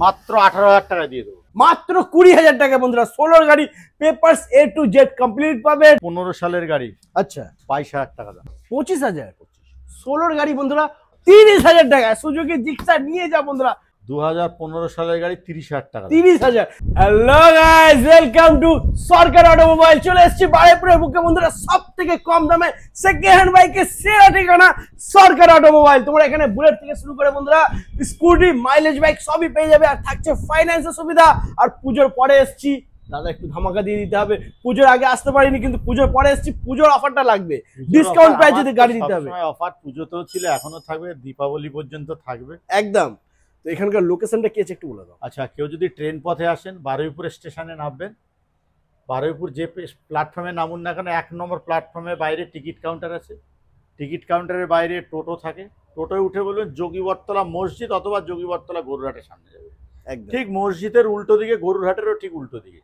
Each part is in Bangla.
মাত্র 18,000 টাকা দিয়ে দেবো। মাত্র 20,000 টাকা বন্ধুরা। 16 গাড়ি, papers A to Z complete পাবে। 15 সালের গাড়ি, আচ্ছা 22,000 টাকা দাম। 25,000। 16 গাড়ি বন্ধুরা 30,000 টাকা। সুজুকি জিক্সার নিয়ে যাও বন্ধুরা। 2015 সালের গাড়ি 30,000 টাকা। 30,000। Hello guys, welcome to Sarkar automobile. চলে এসেছি বারেপুরের বুকে বন্ধুরা, সব থেকে কম দামে সেকেন্ড হ্যান্ড বাইকের সেরা ঠিকানা সরকার অটোমোবাইল। তোমরা এখানে বুলেট থেকে শুরু করে বন্ধুরা স্কুটি, মাইলেজ বাইক সবই পেয়ে যাবে। আর থাকছে ফাইন্যান্সের সুবিধা। আর পুজোর পরে এসেছি, দাদা একটু ধামাকা দিয়ে দিতে হবে। পুজোর আগে আসতে পারিনি, কিন্তু পুজোর পরে এসেছি, পুজোর অফারটা লাগবে। ডিসকাউন্ট প্রাইসে গাড়ি দিতে হবে। অফার পুজোতেও ছিল, এখনো থাকবে, দীপাবলি পর্যন্ত থাকবে একদম। তো এখানকার লোকেশনটা কি আছে একটু বলে দাও। আচ্ছা, কেউ যদি ট্রেন পথে আসেন, বারুইপুর স্টেশনে নামবেন। বারুইপুর যে প্ল্যাটফর্মে নামুন না কেন, 1 নম্বর প্ল্যাটফর্মের বাইরে টিকিট কাউন্টার আছে। টিকিট কাউন্টারের বাইরে টোটো থাকে। টোটোয় উঠে বলবেন যোগীবরতলা মসজিদ, অথবা যোগীবরতলা গরুরহাটের সামনে যাবে। ঠিক মসজিদের উল্টো দিকে, গরুরহাটেরও ঠিক উল্টো দিকে।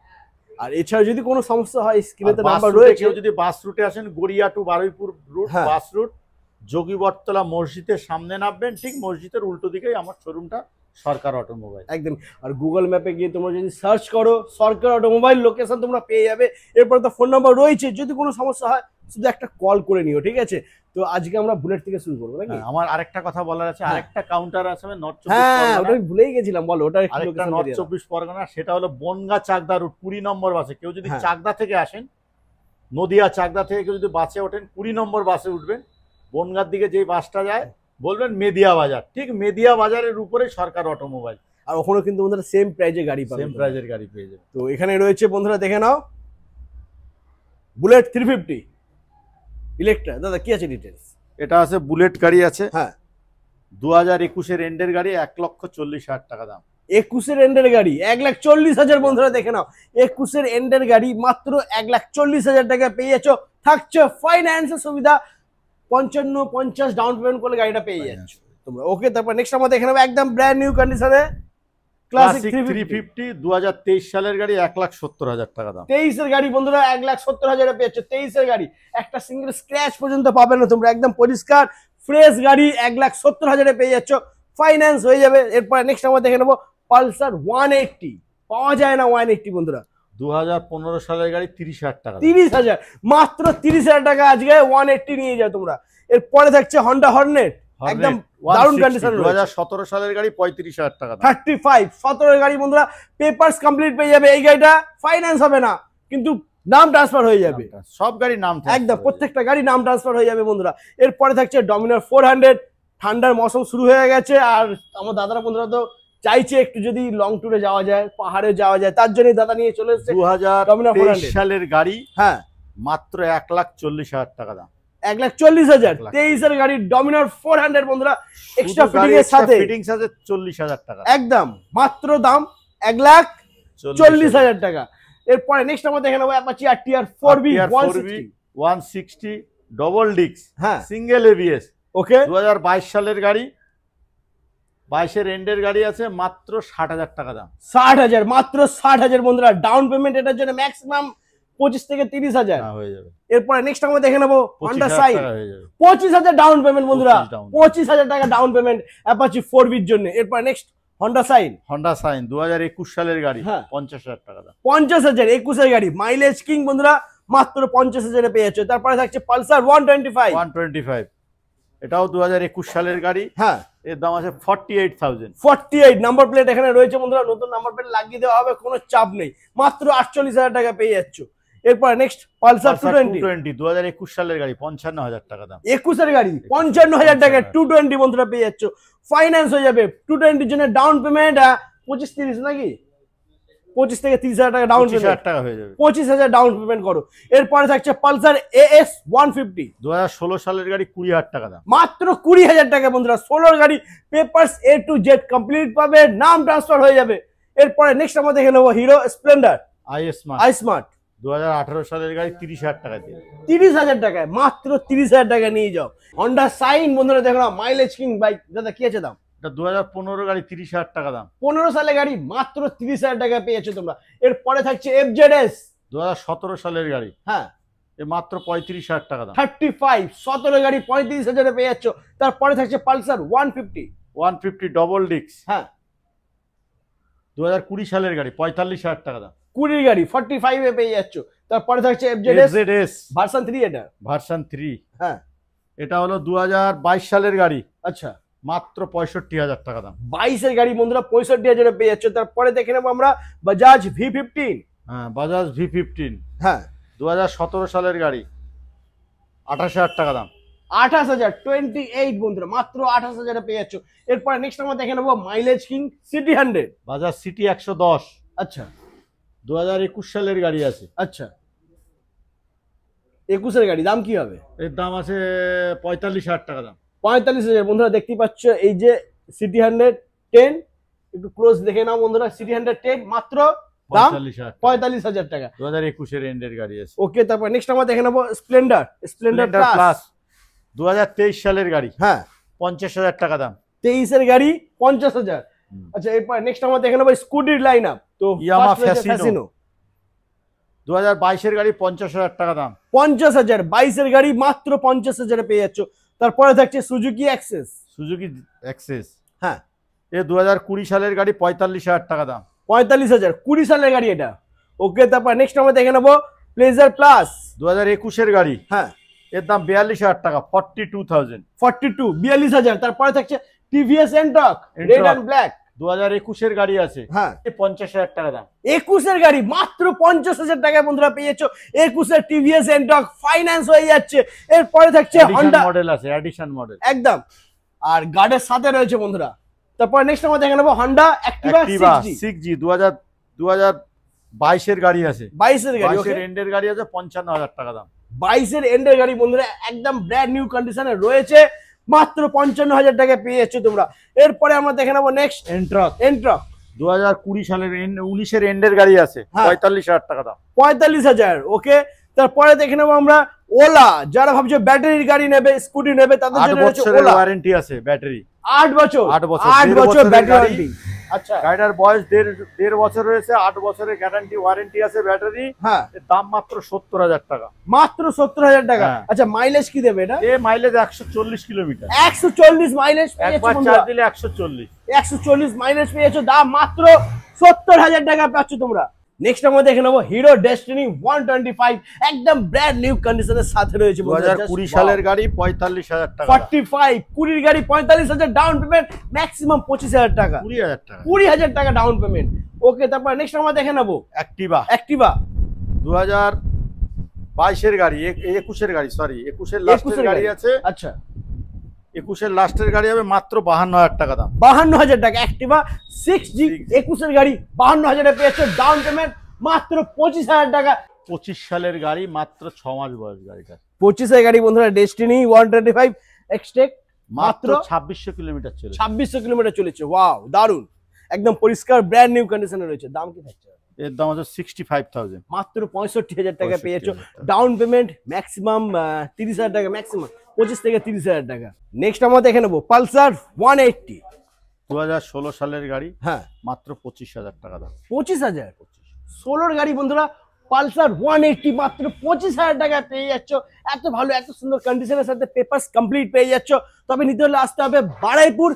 আর এছাড়া যদি কোনো সমস্যা হয়, স্ক্রিনে তো নাম্বার রয়েছে। কেউ যদি বাস রুটে আসেন, Garia to Baruipur route bus route, Jogibartala মসজিদের সামনে নামবেন। ঠিক মসজিদের উল্টো দিকেই আমার শোরুমটা সরকার অটোমোবাইল। একদম। আর গুগল ম্যাপে গিয়ে তোমরা যদি সার্চ করো সরকার অটোমোবাইল, লোকেশন তোমরা পেয়ে যাবে। এরপর তো ফোন নাম্বার রয়েছে, যদি কোনো সমস্যা হয় শুধু একটা কল করে নিও, ঠিক আছে? তো আজকে আমরা বুলেট থেকে শুরু করবো নাকি? আমার আরেকটা কথা বলার আছে, আরেকটা কাউন্টার আছে নর্থ 24 হ্যাঁ, ওটা আমি ভুলেই গেছিলাম। বলো ওটা একটু আরেকটা লোকেশন নর্থ 24 পরগনা, সেটা হলো বনগা চাকদা রুট 20 নম্বর বাসে। কেউ যদি চাকদা থেকে আসেন, নদিয়া চাকদা থেকে কেউ যদি বাসে ওঠেন, 20 নম্বর বাসে উঠবেন। বনগার দিকে যেই বাসটা যায় বলবেন মেদিয়া বাজার। ঠিক মেদিয়া বাজারের উপরে সরকার অটোমোবাইল। আর ওখানে কিন্তু বন্ধুরা সেম প্রাইজে গাড়ি পাবে, সেম প্রাইজের গাড়ি পেয়ে যাবে। তো এখানে রয়েছে বন্ধুরা, দেখে নাও বুলেট 350 ইলেকট্রা। দাদা কি আছে ডিটেলস? এটা আছে বুলেট গাড়ি আছে, হ্যাঁ 2021 এর এন্ডের গাড়ি, 1,40,000 টাকা দাম। 21 এন্ডের গাড়ি 1,40,000 বন্ধুরা দেখে নাও। 21 এন্ডের গাড়ি মাত্র 1,40,000 টাকা পেয়ে যাচ্ছ। থাকছে ফাইন্যান্সের সুবিধা, 55-50 ডাউন পেমেন্ট করলে গাড়িটা পেয়ে যাচ্ছ তোমরা। ওকে, তারপর নেক্সট আমরা দেখে নেবো একদম ব্র্যান্ড নিউ কন্ডিশনে ক্লাসিক 350 2023 সালের গাড়ি, 1,70,000 টাকা দাম। 23 এর গাড়ি বন্ধুরা 1,70,000 পেয়ে যাচ্ছ। 23 এর গাড়ি একটা সিঙ্গেল স্ক্র্যাচ পর্যন্ত পাবে না তোমরা, একদম পরিষ্কার ফ্রেশ গাড়ি 1,70,000 পেয়ে যাচ্ছ, ফাইন্যান্স হয়ে যাবে। এরপর নেক্সট আমরা দেখে নেবো পালসার 180। পাওয়া যায় না 180 বন্ধুরা। 2015 সালের গাড়ি, 30,000 টাকা। 30,000, মাত্র 30,000 টাকা আজকে 180 নিয়ে যাও তোমরা। এরপরে থাকছে হন্ডা হর্নেট, একদম দারুণ কন্ডিশন। 2017 সালের গাড়ি, 35,000 টাকা। 35 17 গাড়ি বন্ধুরা পেপারস কমপ্লিট পেয়ে যাবে। এই গাড়িটা ফাইন্যান্স হবে না, কিন্তু নাম ট্রান্সফার হয়ে যাবে। সব গাড়ি নাম একদম, প্রত্যেকটা গাড়ি নাম ট্রান্সফার হয়ে যাবে বন্ধুরা। এরপরে থাকছে ডমিনার 400। ঠান্ডার মৌসুম শুরু হয়ে গেছে, আর আমার দাদারা বন্ধুরা তো চাইছে একটু যদি লং ট্যুরে যাওয়া যায়, পাহাড়ে যাওয়া যায়, তার জন্য দাদা নিয়ে চলে এসেছে 2023 সালের গাড়ি। হ্যাঁ, মাত্র 1,40,000 টাকা দাম। 1,40,000। 23 এর গাড়ি ডমিনার 400 বন্ধুরা, এক্সট্রা ফিটিং এর সাথে ফিটিংস আছে 40,000 টাকা। একদম মাত্র দাম 1,40,000 টাকা। এরপরে নেক্সট আমরা দেখে নেবো Apache RTR 4B 160 double disc, হ্যাঁ সিঙ্গেল এবিএস। ওকে, 2022 সালের গাড়ি, 22 এর এন্ডের গাড়ি আছে, মাত্র 60,000 টাকা দাম। 60,000, মাত্র 60,000 বন্ধুরা। ডাউন পেমেন্ট এটার জন্য ম্যাক্সিমাম 25 থেকে 30,000 হয়ে যাবে। এরপরে নেক্সট আমরা দেখে নেবো হন্ডা সাইন, হয়ে যাবে 25,000 ডাউন পেমেন্ট বন্ধুরা। 25,000 টাকা ডাউন পেমেন্ট অ্যাপাচি 4B এর জন্য। এরপর নেক্সট হন্ডা সাইন 2021 সালের গাড়ি, হ্যাঁ 50,000 টাকা দাম। 50,000 21 এর গাড়ি, মাইলেজ কিং বন্ধুরা, মাত্র 50,000 পেয়ে যাচ্ছে। তারপরে থাকছে পালসার 125। এটাও 2021 সালের গাড়ি, হ্যাঁ এর দাম আছে 48,000। 48 নাম্বার প্লেট এখানে রয়েছে বন্ধুরা, নতুন নাম্বার প্লেট লাগিয়ে দেওয়া হবে, কোনো চাপ নেই। মাত্র 48,000 টাকা পেয়ে যাচ্ছ। এরপর নেক্সট পালসার 220 2021 সালের গাড়ি, 55,000 টাকা দাম। 21 এর গাড়ি 55,000 টাকা 220 বন্ধুরা পেয়ে যাচ্ছ, ফাইন্যান্স হয়ে যাবে। 220 এর জন্য ডাউন পেমেন্ট 25-30 নাকি, 25 থেকে 30,000 টাকা ডাউন পেমেন্ট টাকা হয়ে যাবে। 25,000 ডাউন পেমেন্ট করো। এরপরে থাকছে পালসার AS 150 2016 সালের গাড়ি, 20,000 টাকা দাম। মাত্র 20,000 টাকা বন্ধুরা। 16 গাড়ি papers A to Z complete পাবে, নাম ট্রান্সফার হয়ে যাবে। এরপরে নেক্সট আমরা দেখে নেবো হিরো স্প্লেন্ডার আই স্মার্ট 2018 সালের গাড়ি, 30,000 টাকা দিয়ে। 30,000 টাকায়, মাত্র 30,000 টাকা নিয়ে যাও। হন্ডা সাইন বন্ধুরা দেখো না, মাইলেজ কিং বাইক। দাদা কি আছে দাম? 2015 গাড়ি, 30,000 টাকা দাম। 15 সালের গাড়ি মাত্র 30,000 টাকা পেয়েছো তোমরা। এরপরে থাকছে FZS 2017 সালের গাড়ি, হ্যাঁ মাত্র 35,000 টাকা দাম। 35 17 গাড়ি 35,000 পেয়ে যাচ্ছ। তারপরে থাকছে পালসার 150 ডবল ডিস্ক, হ্যাঁ 2020 সালের গাড়ি, 45,000 টাকা দাম। 20 গাড়ি 45 এ পেয়ে যাচ্ছ। তারপরে থাকছে এফজেডএস এফজেডএস ভার্সন 3 এটা। ভার্সন 3, হ্যাঁ এটা হলো 2022 সালের গাড়ি, আচ্ছা মাত্র 65,000 টাকা দাম। 22 এর গাড়ি বন্ধুরা 65,000 এ পেয়ে যাচ্ছ। তারপরে দেখে নেবো আমরা বাজাজ V15। হ্যাঁ, বাজাজ V15, হ্যাঁ 2017 সালের গাড়ি, 28,000 টাকা দাম। 28,000 28 বন্ধুরা মাত্র 28,000 এ পেয়ে যাচ্ছ। এরপরে নেক্সট আমরা দেখে নেবো mileage king city 100। Bajaj city 110, আচ্ছা 2021 সালের গাড়ি আছে। আচ্ছা 21 এর গাড়ি দাম কি হবে? এর দাম আছে 45,000 টাকা দাম। 45,000 বন্ধুরা দেখতেই পাচ্ছ। এই যে সিটি 110 একটু ক্লোজ দেখে নাও বন্ধুরা, সিটি 110 মাত্র দাম 45,000 টাকা। 2021 এর এন্ডের গাড়ি আছে। ওকে তারপর নেক্সট আমরা দেখে নেবো স্প্লেন্ডার প্লাস, 2023 সালের গাড়ি, হ্যাঁ 50,000 টাকা দাম। 23 এর গাড়ি 50,000। আচ্ছা এরপর নেক্সট আমরা দেখে নেবো স্কুটির লাইন আপ। তো ইয়ামাহা ফ্যাসিনো, 2022 এর গাড়ি, 50,000 টাকা দাম। 50,000 22 এর গাড়ি মাত্র 50,000 এ পেয়ে যাচ্ছ। তারপরে থাকছে সুজুকি অ্যাক্সেস। সুজুকি অ্যাক্সেস, হ্যাঁ এ 2020 সালের গাড়ি, 45,000 টাকা দাম। 45,000 20 সালের গাড়ি এটা। ওকে তারপর নেক্সট আমরা দেখে নেবো প্লেজার প্লাস, 2021 এর গাড়ি, হ্যাঁ এর দাম 42,000 টাকা, 42,000। 42 তারপরে থাকছে TVS Ntorq red and black, 2021 এর গাড়ি আছে, হ্যাঁ 50,000 টাকা দাম। 21 এর গাড়ি মাত্র 50,000 টাকায় বন্ধুরা পেয়ে যাচ্ছ। 21 এর টিভিএস এন্টর্ক ফাইন্যান্স হয়ে যাচ্ছে। এরপরে থাকছে হন্ডা মডেল আছে, এডিশন মডেল একদম, আর গার্ডের সাথে রয়েছে বন্ধুরা। তারপর নেক্সট আমরা দেখে নেবো হন্ডা অ্যাক্টিভা 6G, 2022 এর গাড়ি আছে, 22 এর গাড়ি। 22 এর এন্ডের গাড়ি আছে, 55,000 টাকা দাম। 22 এর এন্ডের গাড়ি বন্ধুরা একদম ব্র্যান্ড নিউ কন্ডিশনে রয়েছে, মাত্র 55,000 টাকায় পেয়ে যাচ্ছ তোমরা। এরপরে আমরা দেখে নেবো নেক্সট এন্ট্রক 2020 সালের 19 এর এন্ডের গাড়ি আছে, 45,000 টাকা দাম। 45,000। ওকে তারপরে দেখে নেবো আমরা ওলা, যারা ভাবছো ব্যাটারির গাড়ি নেবে স্কুটি নেবে তাদের জন্য রয়েছে ওলা। ওয়ারেন্টি আছে ব্যাটারি, 8 বছর 8 বছর ব্যাটারি ওয়ারেন্টি। আচ্ছা গাড়িটার বয়স 1.5 বছর রয়েছে, 8 বছরের গ্যারান্টি ওয়ারেন্টি আছে ব্যাটারি। হ্যাঁ এর দাম মাত্র 70,000 টাকা, মাত্র 70,000 টাকা। হ্যাঁ। আচ্ছা মাইলেজ কি দেবে এটা? এ মাইলেজ 140 কিলোমিটার, 140 মাইলেজ একবার চার্জ দিলে 140। 140 মাইলেজ পেয়েছো, দাম মাত্র 70,000 টাকা পাচ্ছ তোমরা। নেক্সট আমরা দেখে নেবো হিরো ডেস্টিনি 125, একদম ব্র্যান্ড নিউ কন্ডিশনের সাথে রয়েছে। 2020 সালের গাড়ি, 45,000 টাকা। 45 20 গাড়ি 45,000 ডাউন পেমেন্ট, ম্যাক্সিমাম 25,000 টাকা, 20,000 টাকা, 20,000 টাকা ডাউন পেমেন্ট। ওকে তারপর নেক্সট আমরা দেখে নেবো অ্যাক্টিভা 2022 এর গাড়ি, 21 এর গাড়ি, সরি 21 এর লাস্টের গাড়ি আছে। আচ্ছা 21 এর লাস্টের গাড়ি হবে মাত্র 52,000 টাকা দাম। 52,000 টাকা অ্যাক্টিভা 6G 21 এর গাড়ি 52,000 এ পেয়েছো, ডাউন পেমেন্ট মাত্র 25,000 টাকা। 25 সালের গাড়ি, মাত্র 6 মাস বয়স গাড়িটা। 25 এর গাড়ি বন্ধুরা ডেস্টিনি 125 এক্সটেক, মাত্র 2600 কিলোমিটার চলে, 2600 কিলোমিটার চলেছে। ওয়াও দারুন, একদম পরিষ্কার ব্র্যান্ড নিউ কন্ডিশনে রয়েছে। দাম কি থাকছে? এর দাম আছে 65,000, মাত্র 65,000 টাকা পেয়েছো, ডাউন পেমেন্ট ম্যাক্সিমাম 30,000 টাকা, ম্যাক্সিমাম 25 থেকে 30,000 টাকা। নেক্সট আমরা দেখে নেবো পালসার 180, 2016 সালের গাড়ি, হ্যাঁ মাত্র 25,000 টাকা দাম। 25,000 16 গাড়ি বন্ধুরা পালসার 180 মাত্র 25,000 টাকা পেয়ে যাচ্ছ। এত ভালো এত সুন্দর কন্ডিশনের সাথে পেপারস কমপ্লিট পেয়ে যাচ্ছ। তবে নিতে হলে আসতে হবে বারাইপুর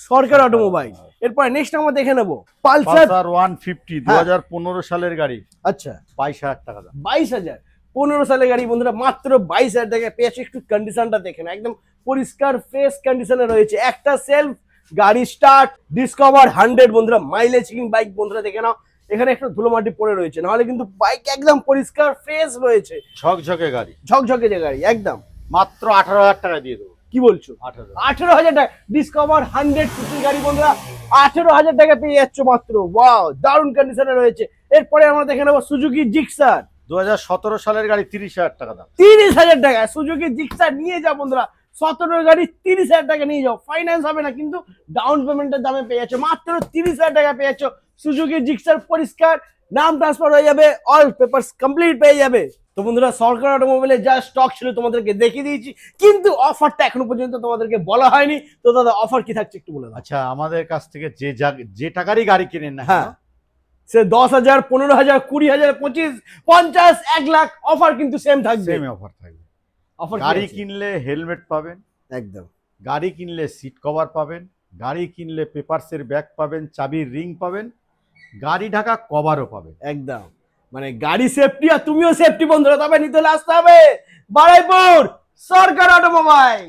সরকার অটোমোবাইল। এরপর নেক্সট আমরা দেখে নেবো পালসার 150, 2015 সালের গাড়ি, আচ্ছা 22,000 টাকা দাম। 22,000 15 সালের গাড়ি বন্ধুরা মাত্র 22,000 টাকা পেয়েছে। একটু কন্ডিশনটা দেখেন, একদম পরিষ্কার ফ্রেশ কন্ডিশনে রয়েছে। একটা সেলফ, গাড়ি স্টার্ট, ডিসকভার 100 বন্ধুরা, মাইলেজ কিং বাইক বন্ধুরা দেখে নাও। এখানে একটা ধুলোমাটি পড়ে রয়েছে, নাহলে কিন্তু বাইক একদম পরিষ্কার ফ্রেশ রয়েছে, ঝকঝকে গাড়ি, ঝকঝকে যে গাড়ি একদম। মাত্র 18,000 টাকা দিয়ে দেবো। কি বলছো? 18,000 টাকা ডিসকভার 100 সিসি গাড়ি বন্ধুরা 18,000 টাকা পেয়ে যাচ্ছ মাত্র। ওয়াও দারুণ কন্ডিশনে রয়েছে। এরপরে আমরা দেখে নেবো সুজুকি জিক্সার 2017 সালের গাড়ি, 30,000 টাকা দাম। 30,000 টাকা সুজুকি জিক্সার নিয়ে যাও বন্ধুরা। 17 গাড়ি 30,000 টাকা নিয়ে যাও, ফাইন্যান্স হবে না কিন্তু ডাউন পেমেন্টের দামে পেয়ে যাচ্ছ। মাত্র 30,000 টাকা পেয়ে যাচ্ছ সুজুকি জিক্সার, পরিষ্কার নাম ট্রান্সফার হয়ে যাবে, অল পেপারস কমপ্লিট পেয়ে যাবে। তো বন্ধুরা সরকার অটোমোবাইলে যা স্টক ছিল তোমাদেরকে দেখিয়ে দিয়েছি, কিন্তু অফারটা এখনো পর্যন্ত তোমাদেরকে বলা হয়নি। তো দাদা অফার কি থাকছে একটু বলে দাও। আচ্ছা, আমাদের কাছ থেকে যে টাকারই গাড়ি কিনেন না, হ্যাঁ সে 10,000 15,000 20,000 25 50 1 লাখ অফার কিন্তু সেম থাকবে, সেম অফার থাকবে। অফার গাড়ি কিনলে হেলমেট পাবেন, একদম। গাড়ি কিনলে সিট কভার পাবেন, গাড়ি কিনলে পেপারসের ব্যাগ পাবেন, চাবির রিং পাবেন, গাড়ি ঢাকা কভারও পাবে। একদম মানে গাড়ি সেফটি আর তুমিও সেফটি বন্ধুরা, তবে নিতে হলে আসতে হবে বারুইপুর সরকার অটোমোবাইল।